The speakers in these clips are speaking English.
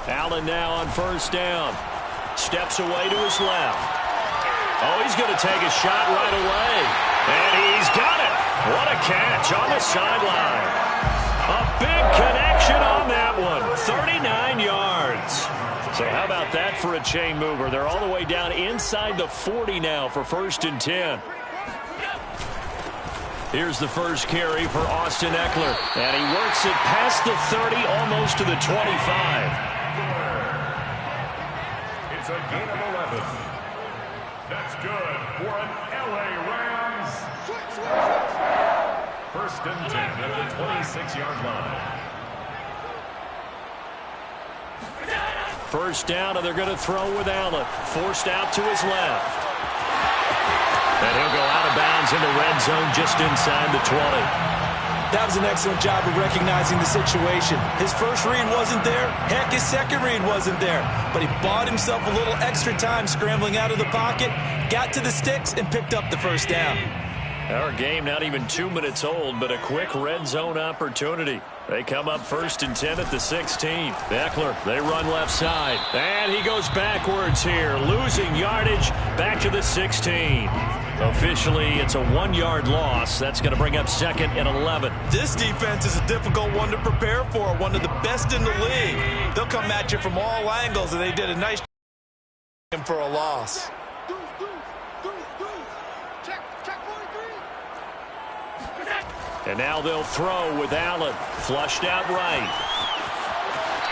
Allen now on first down. Steps away to his left. Oh, he's going to take a shot right away. And he's got it. What a catch on the sideline. A big connection on that one. 39 yards. So how about that for a chain mover? They're all the way down inside the 40 now for 1st and 10. Here's the first carry for Austin Eckler. And he works it past the 30, almost to the 25. It's a gain of 11. That's good for an LA Rams. 1st and 10 at the 26-yard line. First down, and they're going to throw with Allen. Forced out to his left. And he'll go out of bounds in the red zone just inside the 20. That was an excellent job of recognizing the situation. His first read wasn't there. Heck, his second read wasn't there. But he bought himself a little extra time scrambling out of the pocket, got to the sticks, and picked up the first down. Our game not even 2 minutes old, but a quick red zone opportunity. They come up 1st and 10 at the 16. Eckler, they run left side. And he goes backwards here, losing yardage back to the 16. Officially, it's a 1-yard loss. That's going to bring up 2nd and 11. This defense is a difficult one to prepare for, one of the best in the league. They'll come at you from all angles, and they did a nice job for a loss. And now they'll throw with Allen. Flushed out right.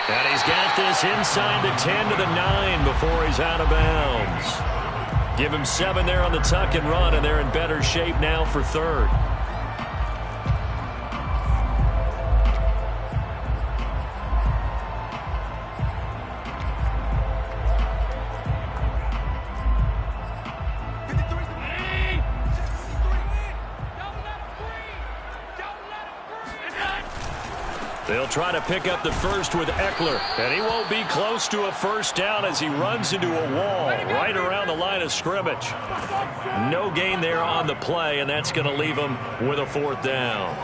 And he's got this inside the 10 to the 9 before he's out of bounds. Give him 7 there on the tuck and run, and they're in better shape now for 3rd. They'll try to pick up the first with Eckler, and he won't be close to a first down as he runs into a wall right around the line of scrimmage. No gain there on the play, and that's going to leave him with a 4th down.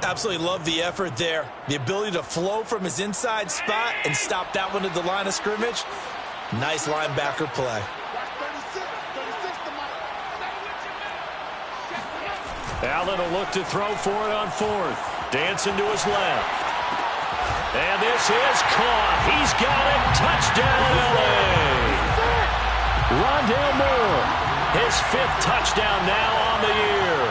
Absolutely love the effort there. The ability to flow from his inside spot and stop that one at the line of scrimmage. Nice linebacker play. Allen will look to throw for it on 4th. Dancing to his left. And this is caught. He's got it. Touchdown, L.A. Rondale Moore, his 5th touchdown now on the year.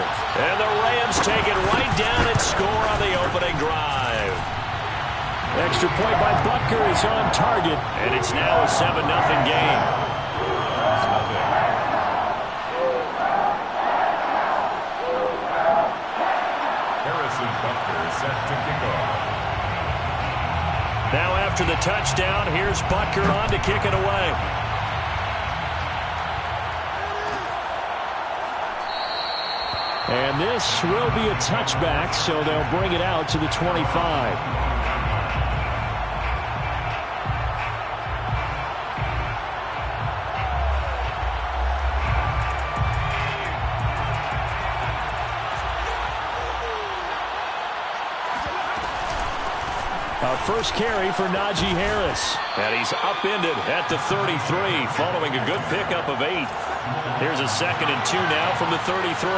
And the Rams take it right down and score on the opening drive. Extra point by Butker is on target, and it's now a 7-0 game. Set to kick off. Now after the touchdown, here's Butker on to kick it away. And this will be a touchback, so they'll bring it out to the 25. First carry for Najee Harris. And he's upended at the 33 following a good pickup of 8. Here's a 2nd and 2 now from the 33.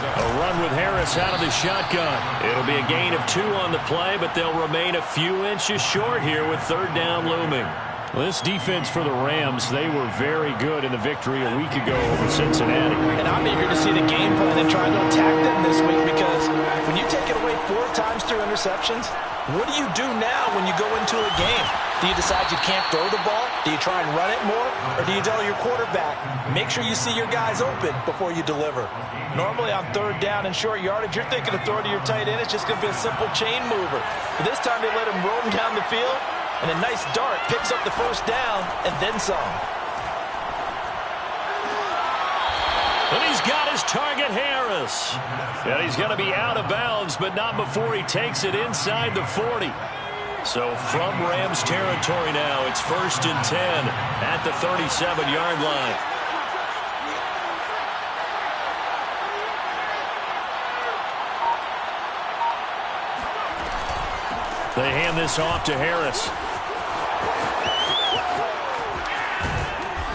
A run with Harris out of the shotgun. It'll be a gain of 2 on the play, but they'll remain a few inches short here with 3rd down looming. Well, this defense for the Rams, they were very good in the victory a week ago over Cincinnati. And I'm eager to see the game plan and try to attack them this week, because when you take it away 4 times through interceptions, what do you do now when you go into a game? Do you decide you can't throw the ball? Do you try and run it more? Or do you tell your quarterback, make sure you see your guys open before you deliver? Normally on 3rd down and short yardage, you're thinking of throwing to your tight end. It's just going to be a simple chain mover. But this time they let him roam down the field, and a nice dart picks up the first down and then some. And he's got his target, Harris. And he's going to be out of bounds, but not before he takes it inside the 40. So from Rams territory now, it's 1st and 10 at the 37-yard line. They hand this off to Harris.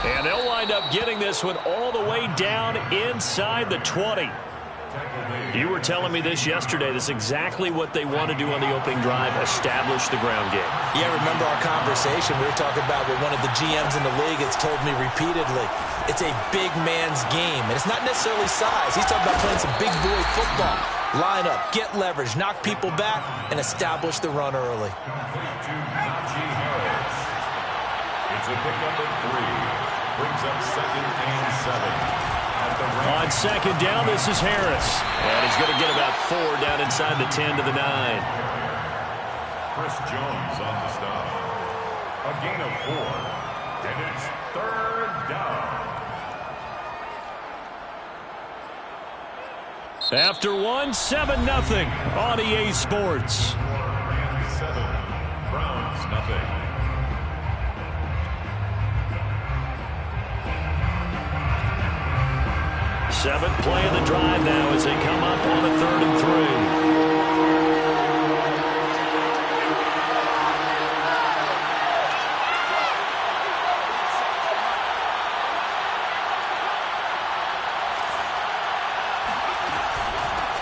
And they'll wind up getting this one all the way down inside the 20. You were telling me this yesterday. This is exactly what they want to do on the opening drive, establish the ground game. Yeah, remember our conversation? We were talking about what one of the GMs in the league has told me repeatedly. It's a big man's game, and it's not necessarily size. He's talking about playing some big boy football. Line up, get leverage, knock people back, and establish the run early. It's a pickup of 3. Brings up 2nd and 7. On second down, this is Harris. And he's going to get about 4 down inside the 10 to the 9. Chris Jones on the stop. A gain of 4. And it's 3rd down. After 1, 7-0 on EA Sports. 7. Browns nothing. Seventh play of the drive now as they come up on a 3rd and 3.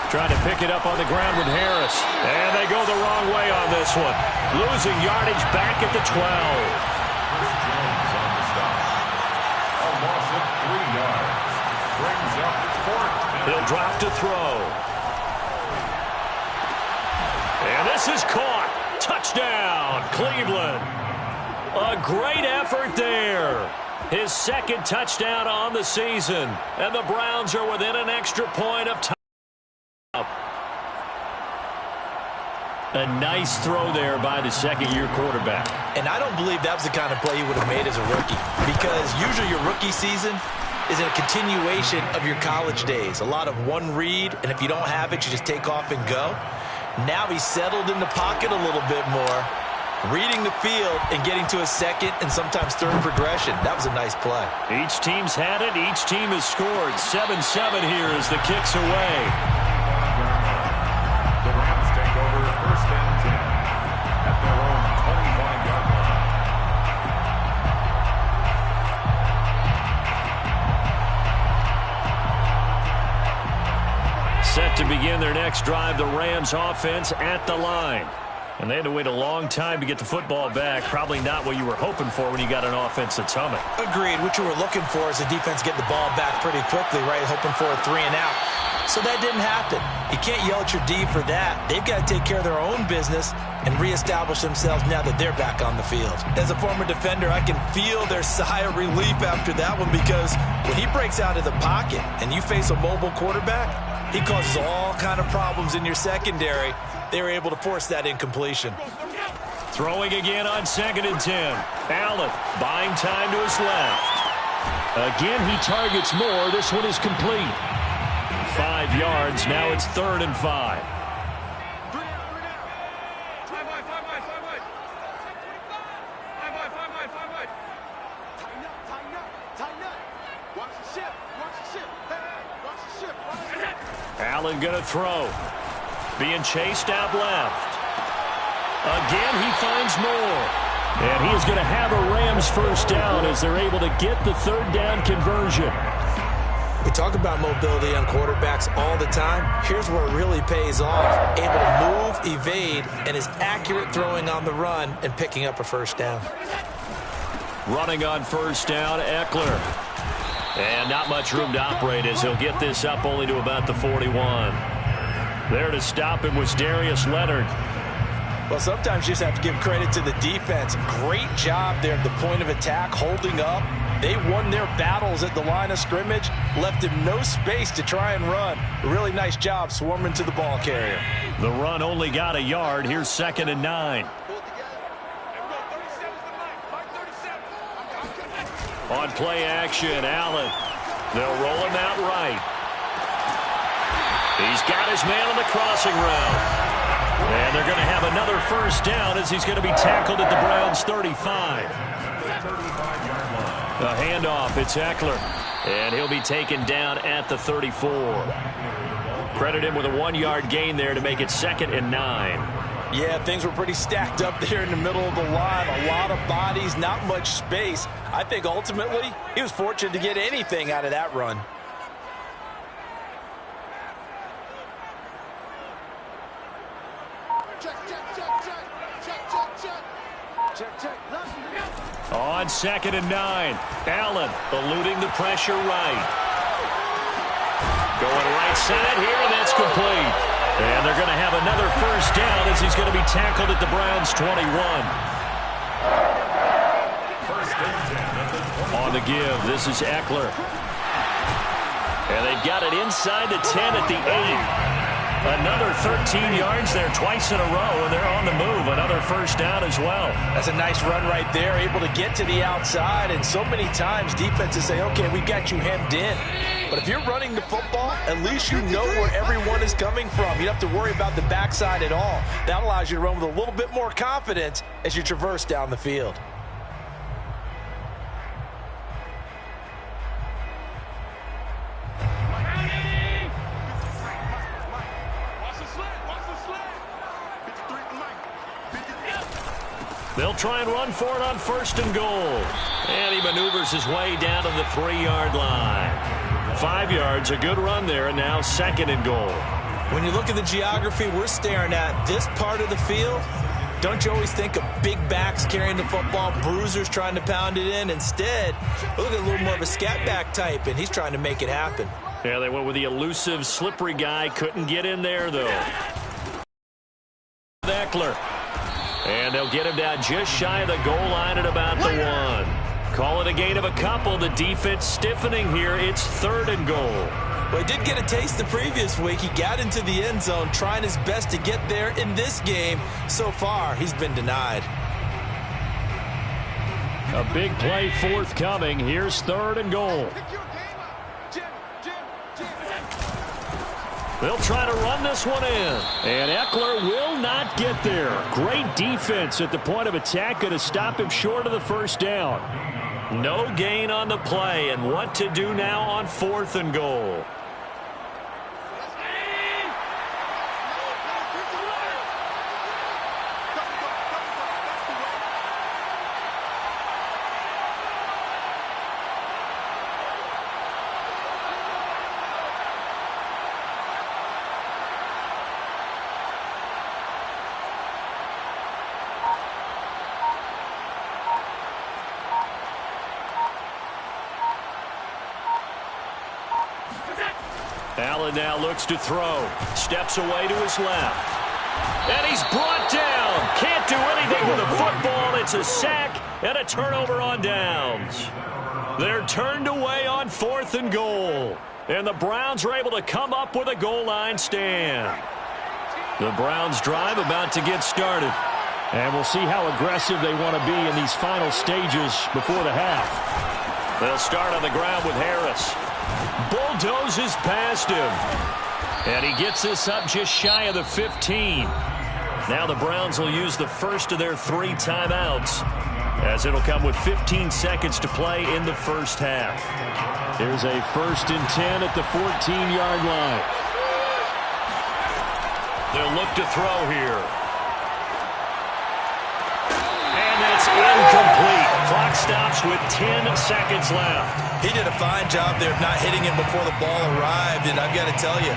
Trying to pick it up on the ground with Harris. And they go the wrong way on this one. Losing yardage back at the 12. Chris Jones on the stop. A loss of 3 yards. Brings up 4th. He'll drop to throw. And this is caught. Touchdown, Cleveland. A great effort there. His 2nd touchdown on the season. And the Browns are within an extra point of time. A nice throw there by the 2nd-year quarterback. And I don't believe that was the kind of play he would have made as a rookie, because usually your rookie season is a continuation of your college days. A lot of one read, and if you don't have it, you just take off and go. Now he's settled in the pocket a little bit more, reading the field and getting to a 2nd and sometimes 3rd progression. That was a nice play. Each team's had it. Each team has scored. 7-7 here as the kick's away. The Rams take over 1st and 10 at their own 25-yard line. Set to begin their next drive, the Rams offense at the line. And they had to wait a long time to get the football back. Probably not what you were hoping for when you got an offense that's humming. Agreed. What you were looking for is the defense get the ball back pretty quickly, right? Hoping for a 3 and out. So that didn't happen. You can't yell at your D for that. They've got to take care of their own business and reestablish themselves now that they're back on the field. As a former defender, I can feel their sigh of relief after that one, because when he breaks out of the pocket and you face a mobile quarterback, he causes all kind of problems in your secondary. They were able to force that incompletion. Throwing again on 2nd and 10. Allen buying time to his left. Again, he targets more. This one is complete. 5 yards. Now it's 3rd and 5. Allen going to throw. Being chased out left. Again, he finds more. And he is going to have a Rams 1st down as they're able to get the 3rd down conversion. We talk about mobility on quarterbacks all the time. Here's where it really pays off. Able to move, evade, and is accurate throwing on the run and picking up a 1st down. Running on 1st down, Eckler. And not much room to operate as he'll get this up only to about the 41. There to stop him was Darius Leonard. Well, sometimes you just have to give credit to the defense. Great job there at the point of attack, holding up. They won their battles at the line of scrimmage, left him no space to try and run. A really nice job swarming to the ball carrier. The run only got a yard. Here's 2nd and 9. On play action, Allen. They'll roll him out right. He's got his man on the crossing route. And they're going to have another 1st down as he's going to be tackled at the Browns' 35. The handoff, it's Eckler. And he'll be taken down at the 34. Credit him with a 1-yard gain there to make it 2nd and 9. Yeah, things were pretty stacked up there in the middle of the line. A lot of bodies, not much space. I think ultimately he was fortunate to get anything out of that run. On 2nd and 9, Allen eluding the pressure right. Going right side here, and that's complete. And they're going to have another first down as he's going to be tackled at the Browns' 21. On the give, this is Eckler. And they've got it inside the 10 at the 8. Another 13 yards there twice in a row, and they're on the move. Another first down as well. That's a nice run right there, able to get to the outside. And so many times defenses say, okay, we got you hemmed in. But if you're running the football, at least you know where everyone is coming from. You don't have to worry about the backside at all. That allows you to run with a little bit more confidence as you traverse down the field. They'll try and run for it on 1st and goal. And he maneuvers his way down to the 3-yard line. 5 yards, a good run there, and now 2nd and goal. When you look at the geography we're staring at, this part of the field, don't you always think of big backs carrying the football, bruisers trying to pound it in? Instead, look at a little more of a scat back type, and he's trying to make it happen. Yeah, they went with the elusive, slippery guy. Couldn't get in there, though. Eckler. And they'll get him down just shy of the goal line at about the 1. Call it a gain of a couple. The defense stiffening here. It's 3rd and goal. Well, he did get a taste the previous week. He got into the end zone, trying his best to get there in this game. So far, he's been denied. A big play forthcoming. Here's 3rd and goal. They'll try to run this one in. And Eckler will not get there. Great defense at the point of attack. Going to stop him short of the first down. No gain on the play. And what to do now on 4th and goal. Allen now looks to throw. Steps away to his left. And he's brought down. Can't do anything with a football. It's a sack and a turnover on downs. They're turned away on 4th and goal. And the Browns are able to come up with a goal line stand. The Browns drive about to get started. And we'll see how aggressive they want to be in these final stages before the half. They'll start on the ground with Harris. Bulldozes past him. And he gets this up just shy of the 15. Now the Browns will use the first of their 3 timeouts, as it'll come with 15 seconds to play in the first half. Here's a 1st and 10 at the 14-yard line. They'll look to throw here. And that's incomplete. Clock stops with 10 seconds left. He did a fine job there of not hitting him before the ball arrived, and I've got to tell you,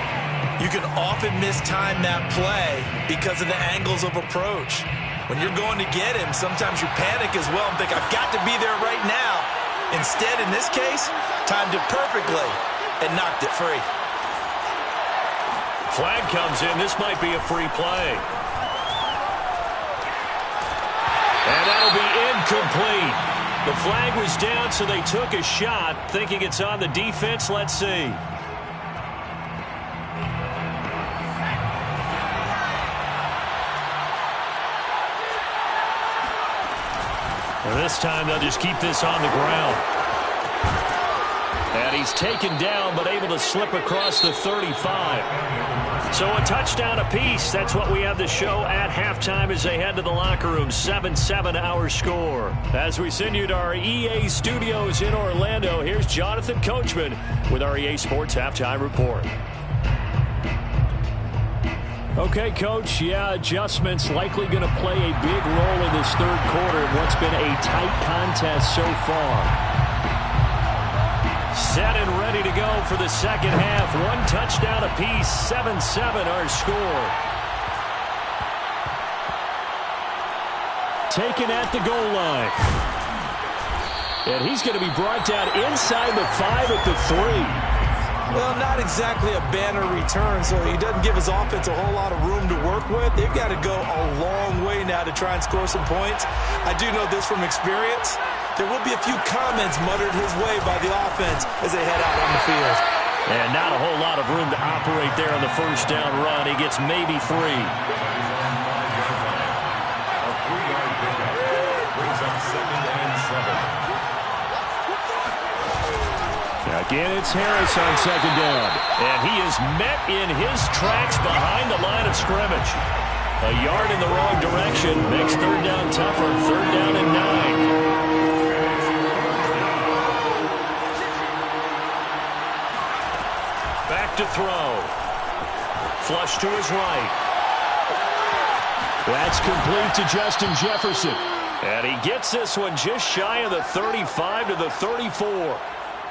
you can often mistime that play because of the angles of approach. When you're going to get him, sometimes you panic as well and think, I've got to be there right now. Instead, in this case, timed it perfectly and knocked it free. Flag comes in. This might be a free play. And that'll be incomplete. The flag was down, so they took a shot, thinking it's on the defense. Let's see. And this time they'll just keep this on the ground. And he's taken down, but able to slip across the 35. So a touchdown apiece. That's what we have to show at halftime as they head to the locker room. 7-7 our score. As we send you to our EA studios in Orlando, here's Jonathan Coachman with our EA Sports Halftime Report. Okay, Coach, yeah, adjustments likely going to play a big role in this third quarter in what's been a tight contest so far. Set and ready to go for the second half. One touchdown apiece, 7-7 our score. Taken at the goal line. And he's going to be brought down inside the 5 at the 3. Well, not exactly a banner return, so he doesn't give his offense a whole lot of room to work with. They've got to go a long way now to try and score some points. I do know this from experience. There will be a few comments muttered his way by the offense as they head out on the field. And not a whole lot of room to operate there on the first down run. He gets maybe 3. A 3-yard pickup brings up 2nd and 7. Again, it's Harris on second down. And he is met in his tracks behind the line of scrimmage. A yard in the wrong direction makes third down tougher. 3rd down and 9. Back to throw. Flush to his right. That's complete to Justin Jefferson. And he gets this one just shy of the 35 to the 34.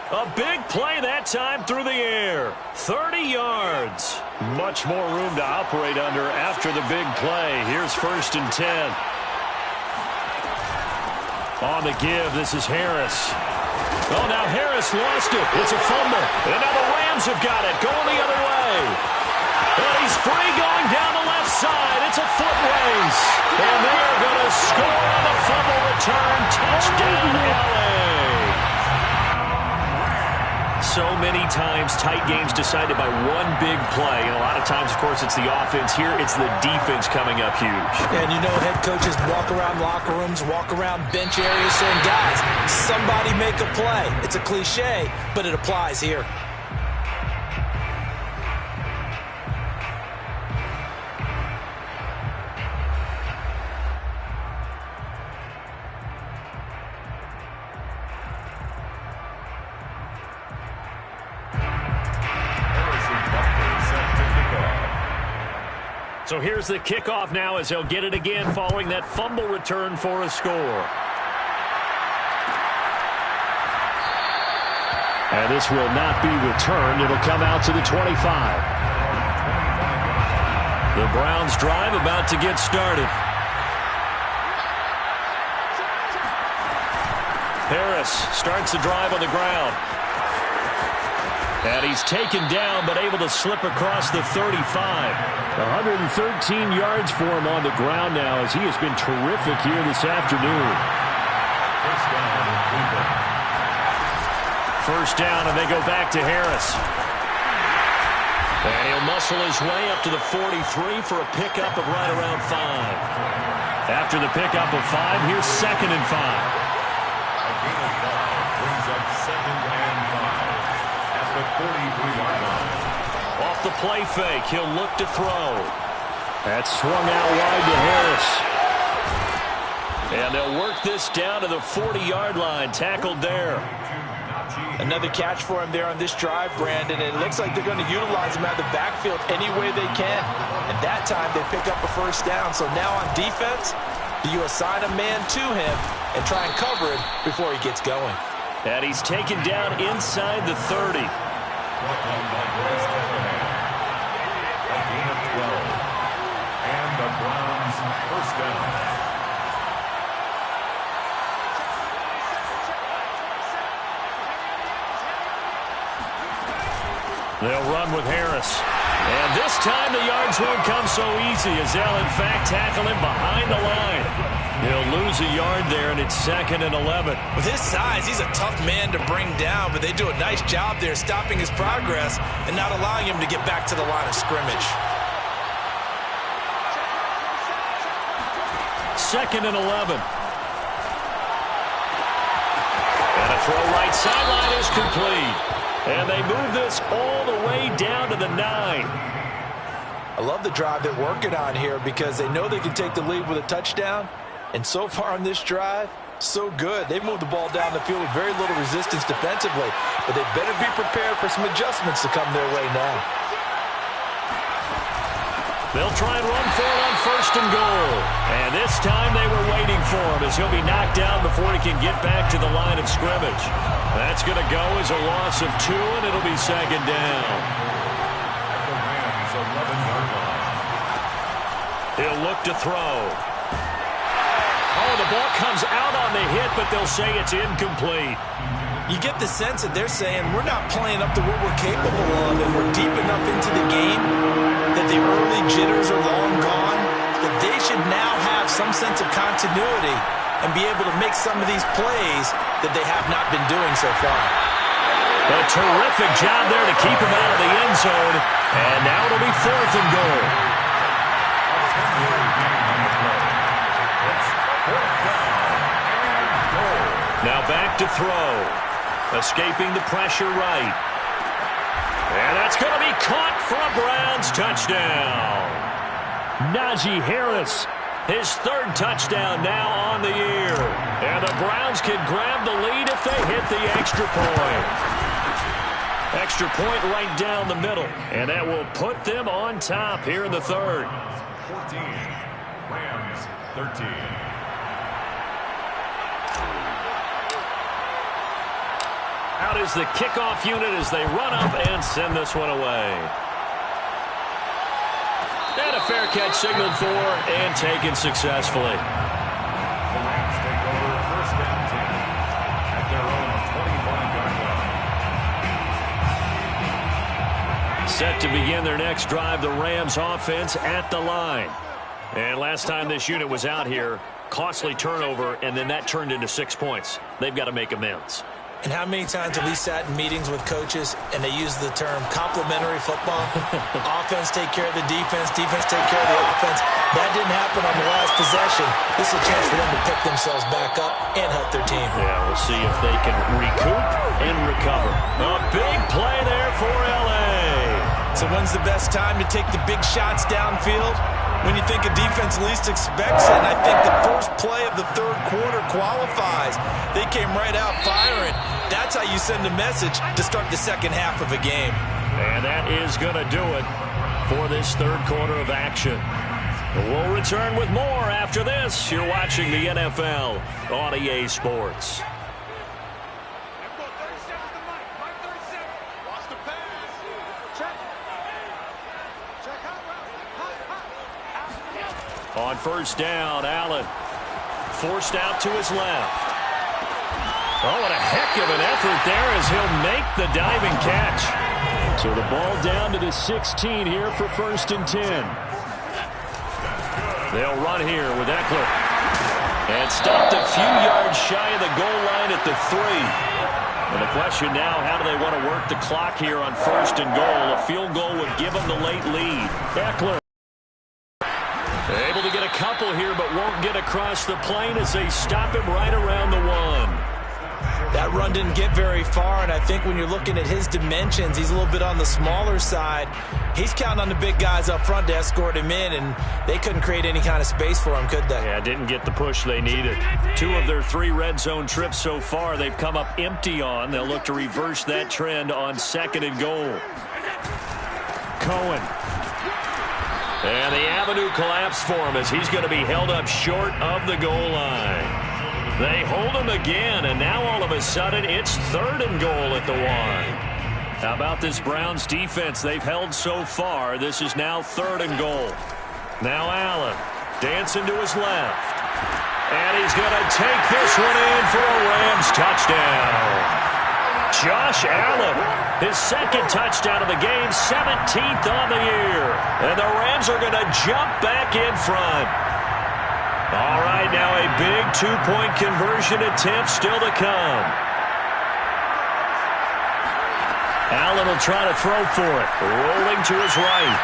A big play that time through the air. 30 yards. Much more room to operate under after the big play. Here's 1st and 10. On the give, this is Harris. Oh, now Harris lost it. It's a fumble. And now the Rams have got it. Going the other way. And he's free going down the left side. It's a foot race. And they're going to score on the fumble return. Touchdown, LA. So many times tight games decided by one big play. And a lot of times, of course, it's the offense. Here, it's the defense coming up huge. And you know, head coaches walk around locker rooms, walk around bench areas saying, guys, somebody make a play. It's a cliche, but it applies here. So here's the kickoff now as he'll get it again following that fumble return for a score. And this will not be returned. It'll come out to the 25. The Browns drive about to get started. Harris starts the drive on the ground. And he's taken down, but able to slip across the 35. 113 yards for him on the ground now, as he has been terrific here this afternoon. First down, and they go back to Harris. And he'll muscle his way up to the 43 for a pickup of right around 5. After the pickup of 5, here's 2nd and 5. A gain of 5 brings up 2nd and 5. The 43-yard line. Off the play fake, he'll look to throw. That's swung out wide to Harris. And they'll work this down to the 40-yard line, tackled there. Another catch for him there on this drive, Brandon. It looks like they're going to utilize him out of the backfield any way they can. And that time they pick up a first down. So now on defense, do you assign a man to him and try and cover him before he gets going? And he's taken down inside the 30. A gain of 12. And the Browns first down. They'll run with Harris. And this time the yards won't come so easy as they'll in fact tackle him behind the line. He'll lose a yard there, and it's 2nd and 11. With his size, he's a tough man to bring down, but they do a nice job there stopping his progress and not allowing him to get back to the line of scrimmage. 2nd and 11. And a throw right sideline is complete. And they move this all the way down to the 9. I love the drive they're working on here because they know they can take the lead with a touchdown. And so far on this drive, so good. They've moved the ball down the field with very little resistance defensively. But they better be prepared for some adjustments to come their way now. They'll try and run for it on 1st and goal. And this time they were waiting for him as he'll be knocked down before he can get back to the line of scrimmage. That's going to go as a loss of 2, and it'll be 2nd down. The Rams' 11-yard line. He'll look to throw. Oh, the ball comes out on the hit, but they'll say it's incomplete. You get the sense that they're saying we're not playing up to what we're capable of, and we're deep enough into the game that the early jitters are long gone, that they should now have some sense of continuity and be able to make some of these plays that they have not been doing so far. A terrific job there to keep him out of the end zone, and now it'll be 4th and goal. Now back to throw. Escaping the pressure right. And that's going to be caught for a Browns touchdown. Najee Harris, his 3rd touchdown now on the year. And the Browns can grab the lead if they hit the extra point. Extra point right down the middle. And that will put them on top here in the 3rd. 14. Rams 13. Out is the kickoff unit as they run up and send this one away. And a fair catch signaled for and taken successfully. The Rams take over 1st and 10 at their own 21-yard line. Set to begin their next drive, the Rams offense at the line. And last time this unit was out here, costly turnover, and then that turned into 6 points. They've got to make amends. And how many times have we sat in meetings with coaches and they use the term complementary football? Offense take care of the defense, defense take care of the offense. That didn't happen on the last possession. This is a chance for them to pick themselves back up and help their team. Yeah, we'll see if they can recoup and recover. A big play there for L.A. So when's the best time to take the big shots downfield? When you think a defense least expects it, and I think the first play of the 3rd quarter qualifies. They came right out firing. That's how you send a message to start the 2nd half of a game. And that is going to do it for this 3rd quarter of action. We'll return with more after this. You're watching the NFL on EA Sports. On 1st down, Allen forced out to his left. Oh, what a heck of an effort there as he'll make the diving catch. So the ball down to the 16 here for 1st and 10. They'll run here with Eckler. And stopped a few yards shy of the goal line at the 3. And the question now, how do they want to work the clock here on 1st and goal? A field goal would give them the late lead. Eckler able to get a couple here, but won't get across the plane as they stop him right around the 1. That run didn't get very far, and I think when you're looking at his dimensions, he's a little bit on the smaller side. He's counting on the big guys up front to escort him in, and they couldn't create any kind of space for him, could they? Yeah, didn't get the push they needed. 2 of their 3 red zone trips so far, they've come up empty on. They'll look to reverse that trend on 2nd and goal. Cohen. And the avenue collapsed for him as he's going to be held up short of the goal line. They hold him again, and now all of a sudden it's 3rd and goal at the 1. How about this Browns defense they've held so far? This is now 3rd and goal. Now Allen dancing to his left. And he's going to take this one in for a Rams touchdown. Josh Allen, his 2nd touchdown of the game, 17th on the year. And the Rams are going to jump back in front. All right, now a big 2-point conversion attempt still to come. Allen will try to throw for it, rolling to his right.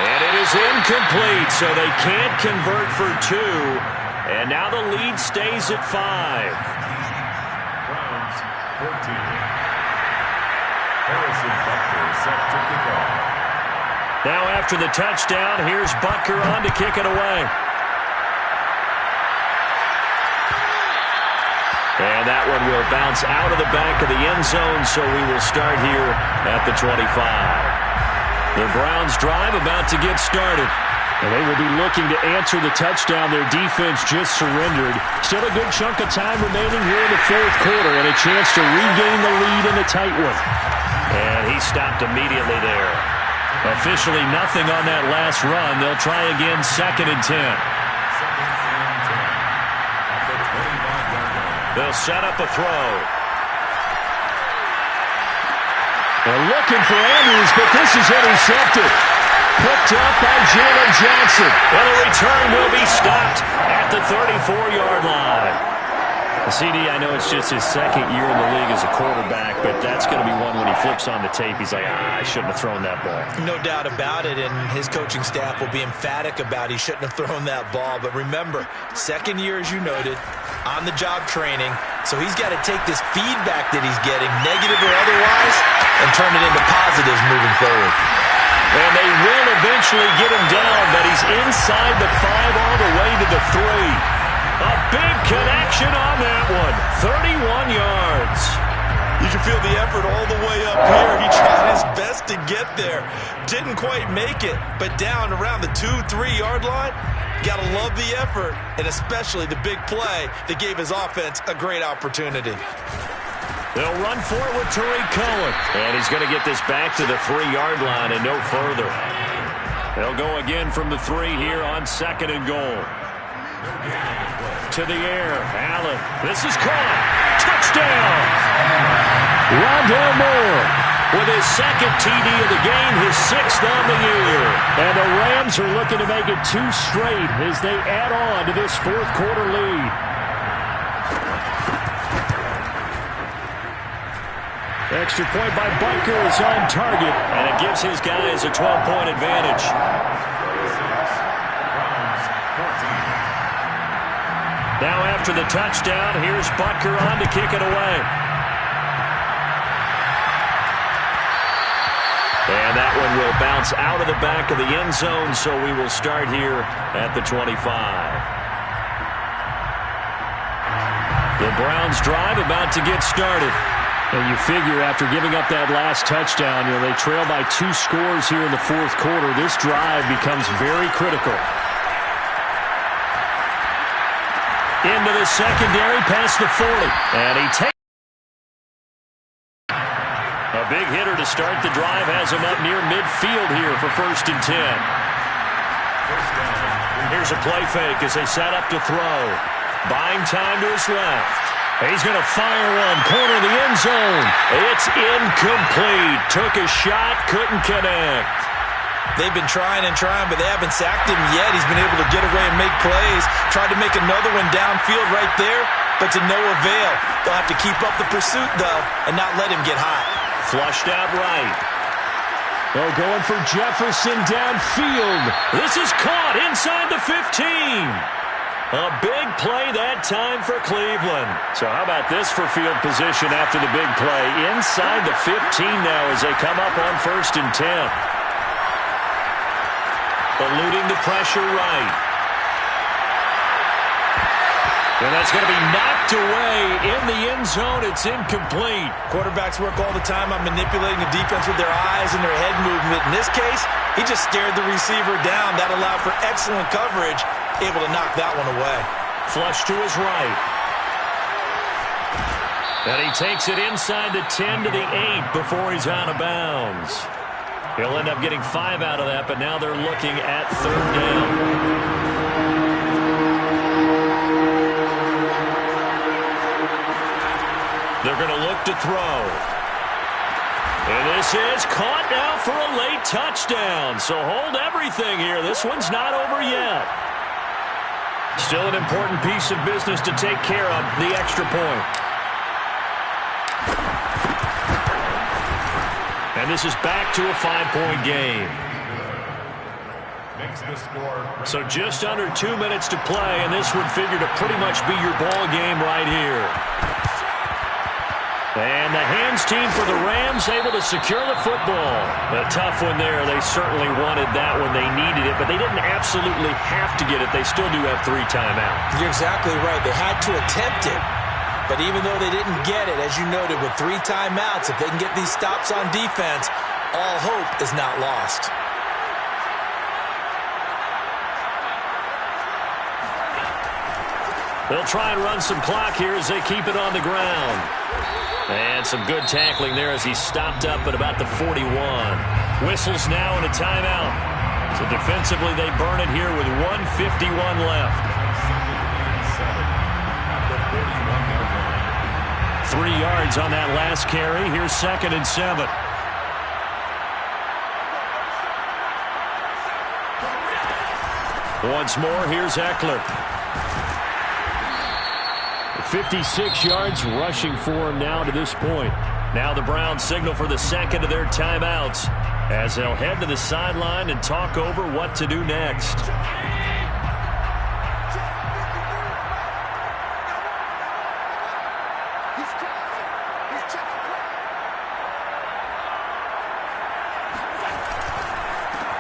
And it is incomplete, so they can't convert for 2. And now the lead stays at 5. 14. Harrison Butker set to kick off. Now after the touchdown, here's Butker on to kick it away. And that one will bounce out of the back of the end zone, so we will start here at the 25. The Browns drive about to get started. And they will be looking to answer the touchdown their defense just surrendered. Still a good chunk of time remaining here in the fourth quarter and a chance to regain the lead in a tight one. And he stopped immediately there. Officially nothing on that last run. They'll try again, 2nd and 10. They'll set up a throw. They're looking for Andrews, but this is intercepted. Picked up by Jalen Johnson. And the return will be stopped at the 34-yard line. CD, I know it's just his 2nd year in the league as a quarterback, but that's going to be one when he flips on the tape. He's like, I shouldn't have thrown that ball. No doubt about it, and his coaching staff will be emphatic about he shouldn't have thrown that ball. But remember, 2nd year, as you noted, on-the-job training, so he's got to take this feedback that he's getting, negative or otherwise, and turn it into positives moving forward. And they will eventually get him down, but he's inside the 5 all the way to the 3. A big connection on that one. 31 yards. You can feel the effort all the way up here. He tried his best to get there. Didn't quite make it, but down around the 2-3 yard line. Got to love the effort, and especially the big play that gave his offense a great opportunity. They'll run for it with Tariq Cohen. And he's going to get this back to the 3-yard line and no further. They'll go again from the 3 here on 2nd and goal. To the air, Allen. This is caught. Touchdown! Rondale Moore with his 2nd TD of the game, his 6th on the year. And the Rams are looking to make it 2 straight as they add on to this fourth quarter lead. Extra point by Butker is on target, and it gives his guys a 12-point advantage. Now after the touchdown, here's Butker on to kick it away. And that one will bounce out of the back of the end zone, so we will start here at the 25. The Browns drive about to get started. And you figure after giving up that last touchdown, they trail by 2 scores here in the fourth quarter. This drive becomes very critical. Into the secondary, past the 40. And he takes a big hitter to start the drive, has him up near midfield here for 1st and 10. Here's a play fake as they set up to throw. Buying time to his left. He's going to fire one, corner of the end zone. It's incomplete. Took a shot, couldn't connect. They've been trying and trying, but they haven't sacked him yet. He's been able to get away and make plays. Tried to make another one downfield right there, but to no avail. They'll have to keep up the pursuit, though, and not let him get hot. Flushed out right. Oh, going for Jefferson downfield. This is caught inside the 15. A big play that time for Cleveland. So how about this for field position after the big play? Inside the 15 now as they come up on 1st and 10. Eluding the pressure right. And that's going to be knocked away in the end zone. It's incomplete. Quarterbacks work all the time on manipulating the defense with their eyes and their head movement. In this case, he just stared the receiver down. That allowed for excellent coverage. Able to knock that one away. Flush to his right. And he takes it inside the 10 to the 8 before he's out of bounds. He'll end up getting 5 out of that, but now they're looking at 3rd down. They're going to look to throw. And this is caught now for a late touchdown. So hold everything here. This one's not over yet. Still an important piece of business to take care of, the extra point. And this is back to a 5-point game. So just under 2 minutes to play, and this would figure to pretty much be your ball game right here. And the hands team for the Rams able to secure the football. A tough one there. They certainly wanted that when they needed it, but they didn't absolutely have to get it. They still do have 3 timeouts. You're exactly right. They had to attempt it. But even though they didn't get it, as you noted, with 3 timeouts, if they can get these stops on defense, all hope is not lost. They'll try and run some clock here as they keep it on the ground. And some good tackling there as he stopped up at about the 41. Whistles now and a timeout. So defensively they burn it here with 1:51 left. 3 yards on that last carry. Here's 2nd and 7. Once more, here's Eckler. 56 yards rushing for him now to this point. Now the Browns signal for the second of their timeouts as they'll head to the sideline and talk over what to do next.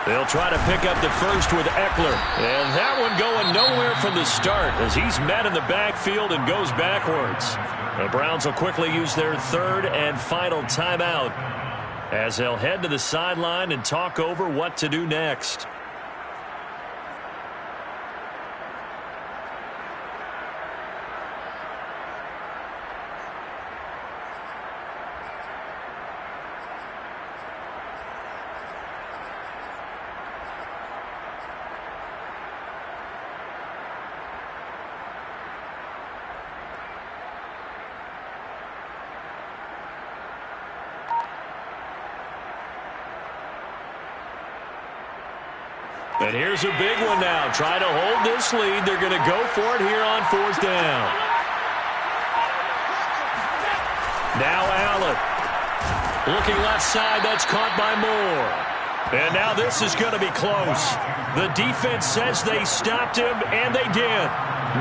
They'll try to pick up the first with Eckler. And that one going nowhere from the start as he's met in the backfield and goes backwards. The Browns will quickly use their 3rd and final timeout as they'll head to the sideline and talk over what to do next. And here's a big one now. Try to hold this lead. They're going to go for it here on 4th down. Now Allen. Looking left side. That's caught by Moore. And now this is going to be close. The defense says they stopped him, and they did.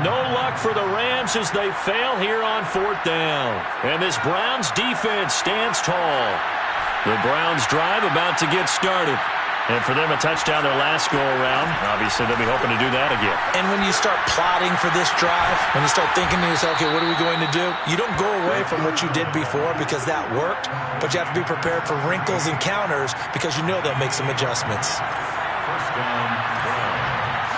No luck for the Rams as they fail here on 4th down. And this Browns defense stands tall. The Browns drive about to get started. And for them, a touchdown their last go-around. Obviously, they'll be hoping to do that again. And when you start plotting for this drive, when you start thinking to yourself, okay, what are we going to do? You don't go away from what you did before because that worked, but you have to be prepared for wrinkles and counters because you know they'll make some adjustments. First down, Browns.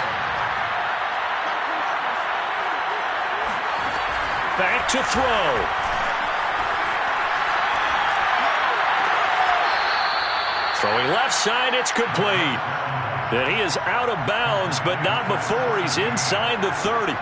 Back to throw. Throwing left side, it's complete. And he is out of bounds, but not before he's inside the 30.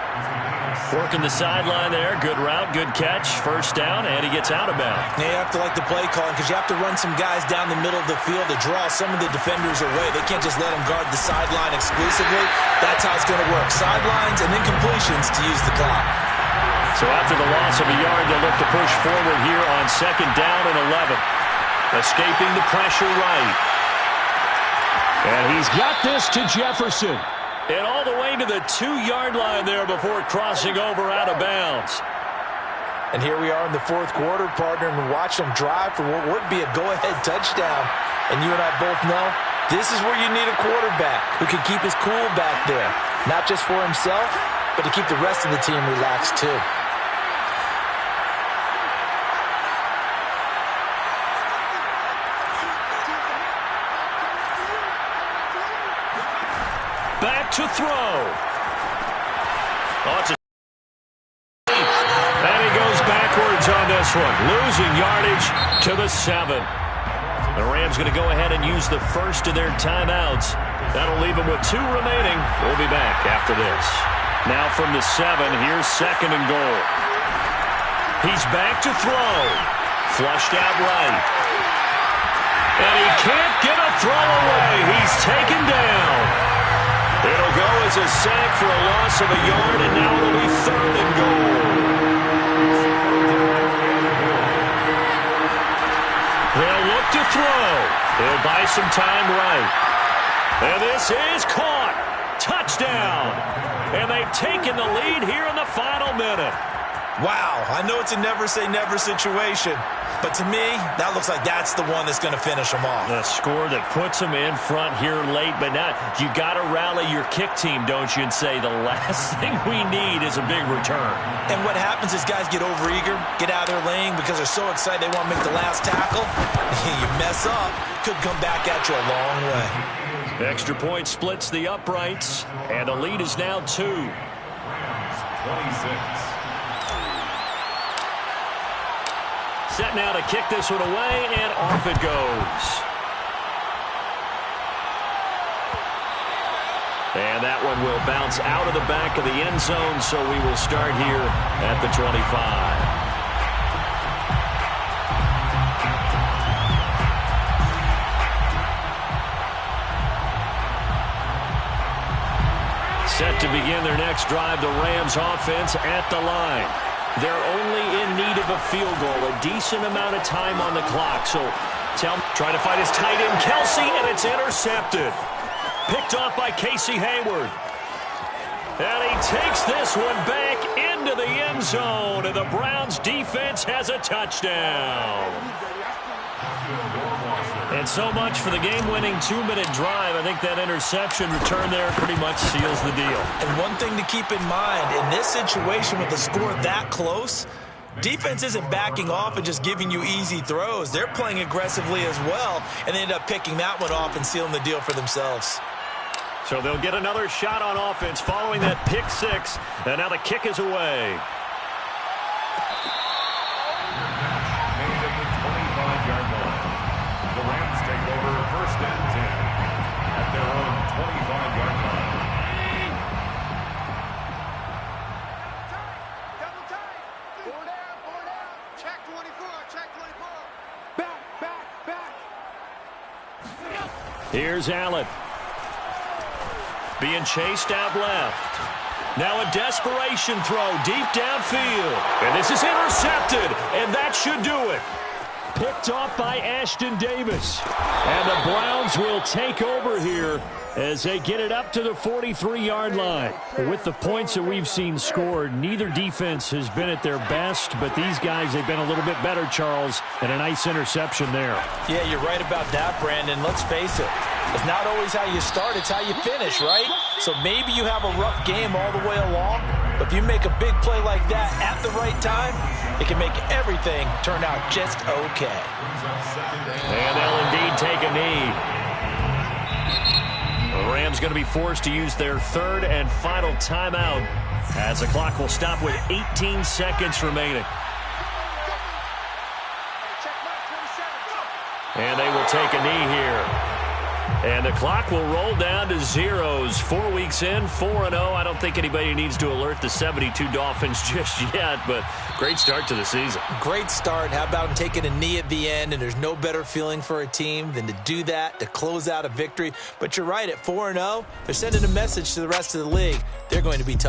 Working the sideline there. Good route, good catch. First down, and he gets out of bounds. Yeah, you have to like the play calling because you have to run some guys down the middle of the field to draw some of the defenders away. They can't just let them guard the sideline exclusively. That's how it's going to work. Sidelines and then completions to use the clock. So after the loss of a yard, they'll look to push forward here on 2nd down and 11. Escaping the pressure right. And he's got this to Jefferson. And all the way to the 2-yard line there before crossing over out of bounds. And here we are in the 4th quarter, partner, and watch them drive for what would be a go-ahead touchdown. And you and I both know this is where you need a quarterback who can keep his cool back there. Not just for himself, but to keep the rest of the team relaxed too. Back to throw. Oh, it's a and he goes backwards on this one. Losing yardage to the 7. The Rams going to go ahead and use the first of their timeouts. That'll leave them with 2 remaining. We'll be back after this. Now from the 7, here's 2nd and goal. He's back to throw. Flushed out right. And he can't get a throw away. He's taken down. It'll go as a sack for a loss of a yard, and now it'll be 3rd and goal. They'll look to throw. They'll buy some time right. And this is caught. Touchdown. And they've taken the lead here in the final minute. Wow, I know it's a never say never situation, But to me, that looks like that's the one that's going to finish them off. The score that puts them in front here late, but now you got to rally your kick team, don't you, and say the last thing we need is a big return. And what happens is guys get overeager, get out of their lane because they're so excited they want to make the last tackle. You mess up, could come back at you a long way. The extra point splits the uprights, and the lead is now 2. 26. Set now to kick this one away, and off it goes. And that one will bounce out of the back of the end zone, so we will start here at the 25. Set to begin their next drive, the Rams offense at the line. They're only in need of a field goal, a decent amount of time on the clock. So trying to find his tight end, Kelsey, and it's intercepted. Picked off by Casey Hayward. And he takes this one back into the end zone, and the Browns defense has a touchdown. And so much for the game-winning 2-minute drive. I think that interception return there pretty much seals the deal. And one thing to keep in mind, in this situation with the score that close, defense isn't backing off and just giving you easy throws. They're playing aggressively as well, and they end up picking that one off and sealing the deal for themselves. So they'll get another shot on offense following that pick six. And now the kick is away. First and 10 at their own 25-yard line. Double time. 4 down, 4 down. Check 24, check 24. Back. Here's Allen. Being chased out left. Now a desperation throw deep downfield. And this is intercepted, and that should do it. Picked off by Ashton Davis. And the Browns will take over here as they get it up to the 43-yard line. With the points that we've seen scored, neither defense has been at their best, but these guys, they've been a little bit better, Charles, and a nice interception there. Yeah, you're right about that, Brandon. Let's face it. It's not always how you start, it's how you finish, right? So maybe you have a rough game all the way along, but if you make a big play like that at the right time, it can make everything turn out just okay. And they'll indeed take a knee. The Rams going to be forced to use their third and final timeout as the clock will stop with 18 seconds remaining. And they will take a knee here. And the clock will roll down to zeros. 4 weeks in, 4-0. I don't think anybody needs to alert the 72 Dolphins just yet, but great start to the season. Great start. How about taking a knee at the end? And there's no better feeling for a team than to do that, to close out a victory. But you're right, at 4-0, they're sending a message to the rest of the league. They're going to be tough.